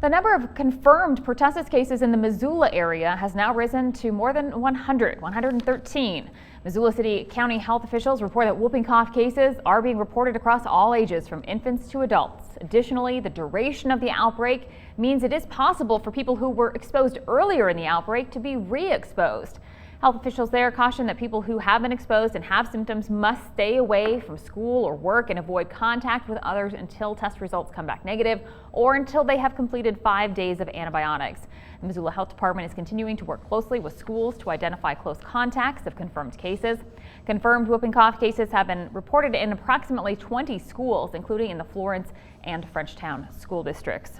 The number of confirmed pertussis cases in the Missoula area has now risen to more than 113. Missoula City County health officials report that whooping cough cases are being reported across all ages, from infants to adults. Additionally, the duration of the outbreak means it is possible for people who were exposed earlier in the outbreak to be re-exposed. Health officials there caution that people who have been exposed and have symptoms must stay away from school or work and avoid contact with others until test results come back negative or until they have completed 5 days of antibiotics. The Missoula Health Department is continuing to work closely with schools to identify close contacts of confirmed cases. Confirmed whooping cough cases have been reported in approximately 20 schools, including in the Florence and Frenchtown school districts.